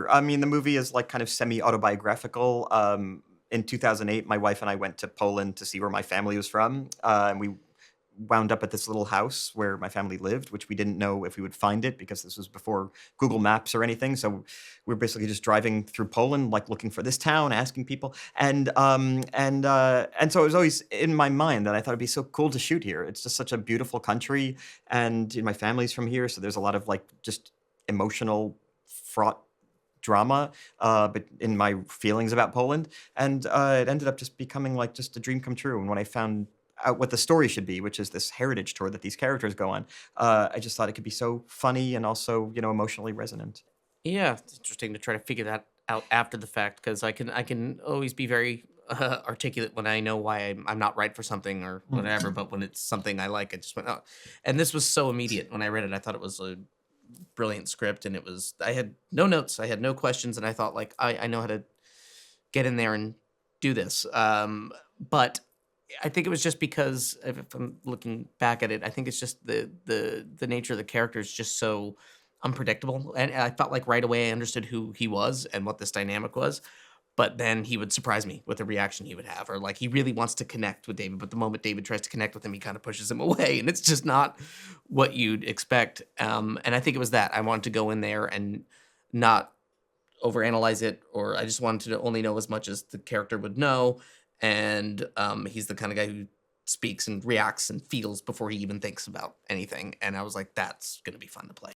Sure. I mean, the movie is like kind of semi-autobiographical. In 2008, my wife and I went to Poland to see where my family was from, and we wound up at this little house where my family lived, which we didn't know if we would find it because this was before Google Maps or anything. So we were basically just driving through Poland, like looking for this town, asking people, and so it was always in my mind that I thought it'd be so cool to shoot here. It's just such a beautiful country, and my family's from here, so there's a lot of like just emotional, fraught drama, but in my feelings about Poland, and it ended up just becoming like just a dream come true. And when I found out what the story should be, which is this heritage tour that these characters go on, I just thought it could be so funny and also emotionally resonant. Yeah, it's interesting to try to figure that out after the fact because I can always be very articulate when I know why I'm not right for something or whatever. But when it's something I like, I just went, oh. And this was so immediate when I read it. I thought it was a brilliant script, and I had no notes, I had no questions, and I thought like I know how to get in there and do this. But I think it was just because if I'm looking back at it, I think it's just the nature of the character is just so unpredictable, and I felt like right away I understood who he was and what this dynamic was. But then he would surprise me with the reaction he would have, or like he really wants to connect with David, but the moment David tries to connect with him, he kind of pushes him away, and it's just not what you'd expect. And I think it was that I wanted to go in there and not overanalyze it, or I just wanted to only know as much as the character would know. And he's the kind of guy who speaks and reacts and feels before he even thinks about anything. And I was like, that's going to be fun to play.